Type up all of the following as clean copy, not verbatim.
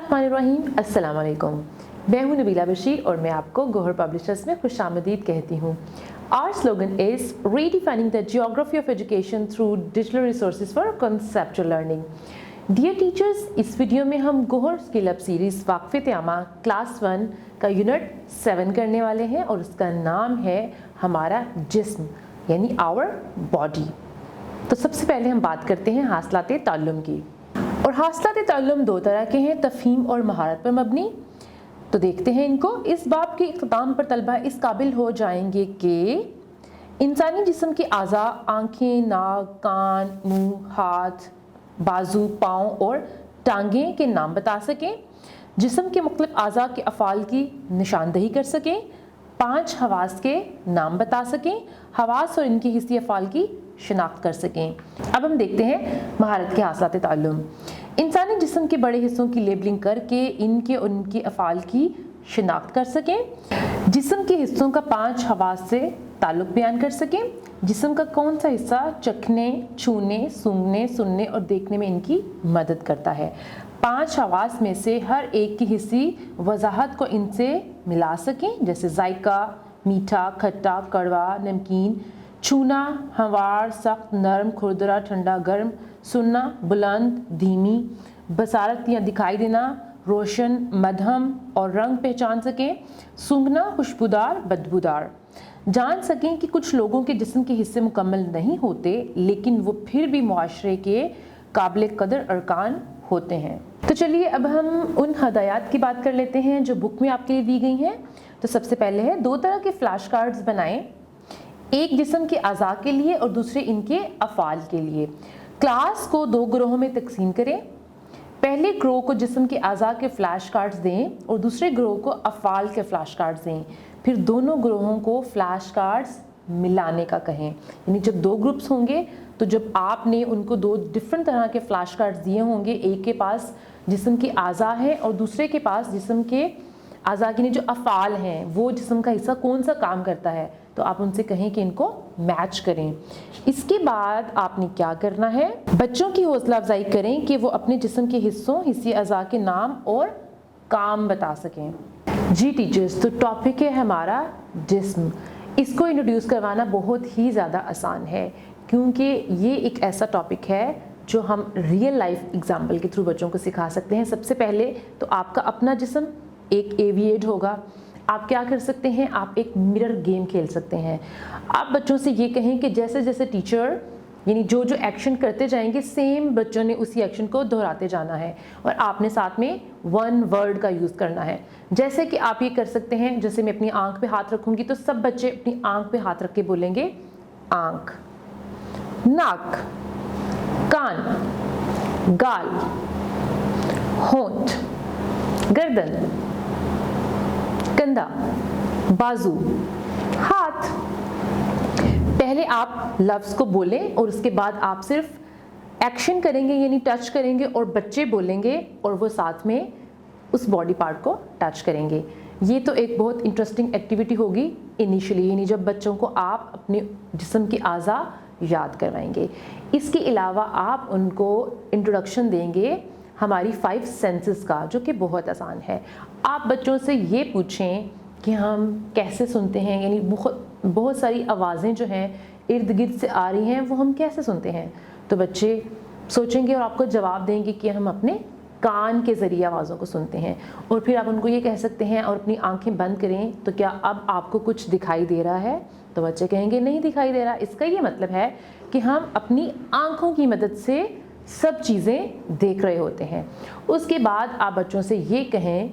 बिस्मिल्लाहिर्रहमानिर्रहीम। अस्सलाम वालेकुम। मैं हूं नबीला बशीर और मैं आपको गौहर पब्लिशर्स में खुशामदीद कहती हूं। Our slogan is redefining the geography of education through digital resources for conceptual learning. Dear teachers, इस वीडियो में हम गौहर स्किल अप सीरीज़ वाक़फ़े आमा क्लास 1 का यूनिट 7 करने वाले हैं और उसका नाम है हमारा जिस्म यानी आवर बॉडी। तो सबसे पहले हम बात करते हैं हासिलात ताल्लुम की। और हासिलात ताल्लुम दो तरह के हैं, तफ़हीम और महारत पर मबनी। तो देखते हैं इनको। इस बाब के इख्तिताम पर तलबा इस काबिल हो जाएंगे कि इंसानी जिस्म के आज़ा आँखें, नाक, कान, मुँह, हाथ, बाजू, पाँव और टांगें के नाम बता सकें, जिस्म के मुख्तलिफ आज़ा के अफ़ाल की निशानदही कर सकें, 5 हवास के नाम बता सकें, हवास और इनके हिस्सी अफ़ाल की शिनाख्त कर सकें। अब हम देखते हैं महारत के हासिलात ताल्लुम। इंसानी जिस्म के बड़े हिस्सों की लेबलिंग करके इनके और उनके अफ़ाल की शिनाख्त कर सकें, जिस्म के हिस्सों का 5 हवास से ताल्लुक़ बयान कर सकें, जिस्म का कौन सा हिस्सा चखने, छूने, सूंघने, सुनने और देखने में इनकी मदद करता है। 5 हवास में से हर एक की हिस्सी वजाहत को इनसे मिला सकें, जैसे जायका, मीठा, खट्टा, कड़वा, नमकीन, छूना, हमवार, सख्त, नरम, खुरदरा, ठंडा, गर्म, सुनना, बुलंद, धीमी, बसारत या दिखाई देना, रोशन, मध्यम और रंग पहचान सकें, सूंघना, खुशबूदार, बदबूदार। जान सकें कि कुछ लोगों के जिस्म के हिस्से मुकम्मल नहीं होते लेकिन वो फिर भी मुआशरे के काबिल कदर अरकान होते हैं। तो चलिए अब हम उन हदायत की बात कर लेते हैं जो बुक में आपके लिए दी गई हैं। तो सबसे पहले है 2 तरह के फ्लैश कार्ड्स बनाएं, एक जिस्म के आज़ा के लिए और दूसरे इनके अफ़ाल के लिए। क्लास को 2 ग्रोहों में तकसीम करें। पहले ग्रोह को जिस्म के आज़ा के फ्लैश कार्ड्स दें और दूसरे ग्रोह को अफ़ाल के फ्लैश कार्ड्स दें। फिर दोनों ग्रोहों को फ्लैश कार्ड्स मिलाने का कहें, यानी जब 2 ग्रुप्स होंगे तो जब आपने उनको 2 डिफरेंट तरह के फ्लैश कार्ड्स दिए होंगे, एक के पास जिस्म के आज़ा है और दूसरे के पास जिस्म के आज़ा के जो अफ़ाल हैं वो जिस्म का हिस्सा कौन सा काम करता है, तो आप उनसे कहें कि इनको मैच करें। इसके बाद आपने क्या करना है, बच्चों की हौसला अफजाई करें कि वो अपने जिस्म के हिस्सों, हिस्से अज़ा के नाम और काम बता सकें। जी टीचर्स, तो टॉपिक है हमारा जिस्म। इसको इंट्रोड्यूस करवाना बहुत ही ज़्यादा आसान है क्योंकि ये एक ऐसा टॉपिक है जो हम रियल लाइफ एग्जाम्पल के थ्रू बच्चों को सिखा सकते हैं। सबसे पहले तो आपका अपना जिस्म एक एविएट होगा। आप क्या कर सकते हैं, आप एक मिरर गेम खेल सकते हैं। आप बच्चों से ये कहें कि जैसे जैसे टीचर यानी जो जो एक्शन करते जाएंगे सेम बच्चों ने उसी एक्शन को दोहराते जाना है और आपने साथ में 1 वर्ड का यूज़ करना है। जैसे कि आप ये कर सकते हैं, जैसे मैं अपनी आंख पे हाथ रखूंगी तो सब बच्चे अपनी आंख पे हाथ रख के बोलेंगे आंख, नाक, कान, गाल, होंठ, गर्दन, कंधा, बाजू, हाथ। पहले आप लफ्ज़ को बोलें और उसके बाद आप सिर्फ एक्शन करेंगे यानी टच करेंगे और बच्चे बोलेंगे और वो साथ में उस बॉडी पार्ट को टच करेंगे। ये तो एक बहुत इंटरेस्टिंग एक्टिविटी होगी इनिशियली, यानी जब बच्चों को आप अपने जिस्म की आज़ा याद करवाएंगे। इसके अलावा आप उनको इंट्रोडक्शन देंगे हमारी 5 सेंसेस का, जो कि बहुत आसान है। आप बच्चों से ये पूछें कि हम कैसे सुनते हैं, यानी बहुत सारी आवाज़ें जो हैं इर्द गिर्द से आ रही हैं वो हम कैसे सुनते हैं। तो बच्चे सोचेंगे और आपको जवाब देंगे कि हम अपने कान के ज़रिए आवाज़ों को सुनते हैं। और फिर आप उनको ये कह सकते हैं और अपनी आंखें बंद करें तो क्या अब आपको कुछ दिखाई दे रहा है, तो बच्चे कहेंगे नहीं दिखाई दे रहा। इसका ये मतलब है कि हम अपनी आँखों की मदद से सब चीज़ें देख रहे होते हैं। उसके बाद आप बच्चों से ये कहें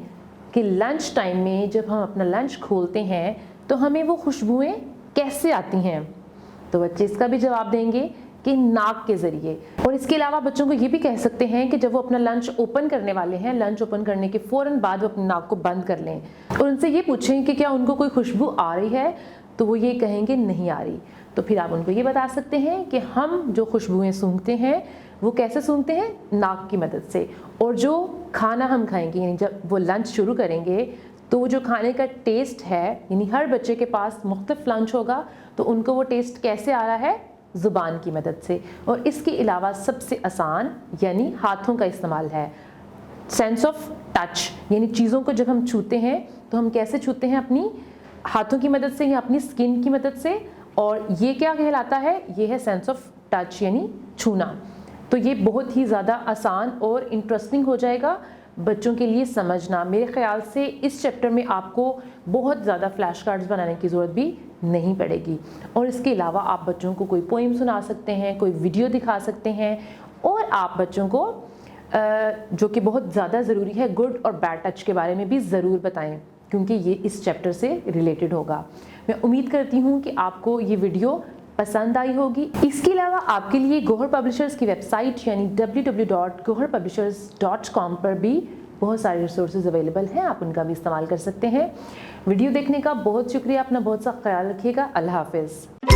कि लंच टाइम में जब हम अपना लंच खोलते हैं तो हमें वो खुशबुएं कैसे आती हैं, तो बच्चे इसका भी जवाब देंगे कि नाक के ज़रिए। और इसके अलावा बच्चों को ये भी कह सकते हैं कि जब वो अपना लंच ओपन करने वाले हैं, लंच ओपन करने के फ़ौरन बाद वो अपनी नाक को बंद कर लें और उनसे ये पूछें कि क्या उनको कोई खुशबू आ रही है, तो वो ये कहेंगे नहीं आ रही। तो फिर आप उनको ये बता सकते हैं कि हम जो खुशबुएं सूंघते हैं वो कैसे सूंघते हैं, नाक की मदद से। और जो खाना हम खाएंगे यानी जब वो लंच शुरू करेंगे तो वो जो खाने का टेस्ट है, यानी हर बच्चे के पास मुख्तलिफ लंच होगा तो उनको वो टेस्ट कैसे आ रहा है, ज़ुबान की मदद से। और इसके अलावा सबसे आसान यानी हाथों का इस्तेमाल है। सेंस ऑफ टच, यानी चीज़ों को जब हम छूते हैं तो हम कैसे छूते हैं, अपनी हाथों की मदद से या अपनी स्किन की मदद से, और ये क्या कहलाता है, ये है सेंस ऑफ टच यानी छूना। तो ये बहुत ही ज़्यादा आसान और इंटरेस्टिंग हो जाएगा बच्चों के लिए समझना। मेरे ख्याल से इस चैप्टर में आपको बहुत ज़्यादा फ्लैश कार्ड्स बनाने की ज़रूरत भी नहीं पड़ेगी, और इसके अलावा आप बच्चों को कोई पोइम सुना सकते हैं, कोई वीडियो दिखा सकते हैं, और आप बच्चों को जो कि बहुत ज़्यादा ज़रूरी है, गुड और बैड टच के बारे में भी ज़रूर बताएं, क्योंकि ये इस चैप्टर से रिलेटेड होगा। मैं उम्मीद करती हूँ कि आपको ये वीडियो पसंद आई होगी। इसके अलावा आपके लिए गौहर पब्लिशर्स की वेबसाइट यानी www.goharpublishers.com पर भी बहुत सारे रिसोर्सेज अवेलेबल हैं, आप उनका भी इस्तेमाल कर सकते हैं। वीडियो देखने का बहुत शुक्रिया, अपना बहुत सा ख्याल रखिएगा। अल्लाह हाफिज़।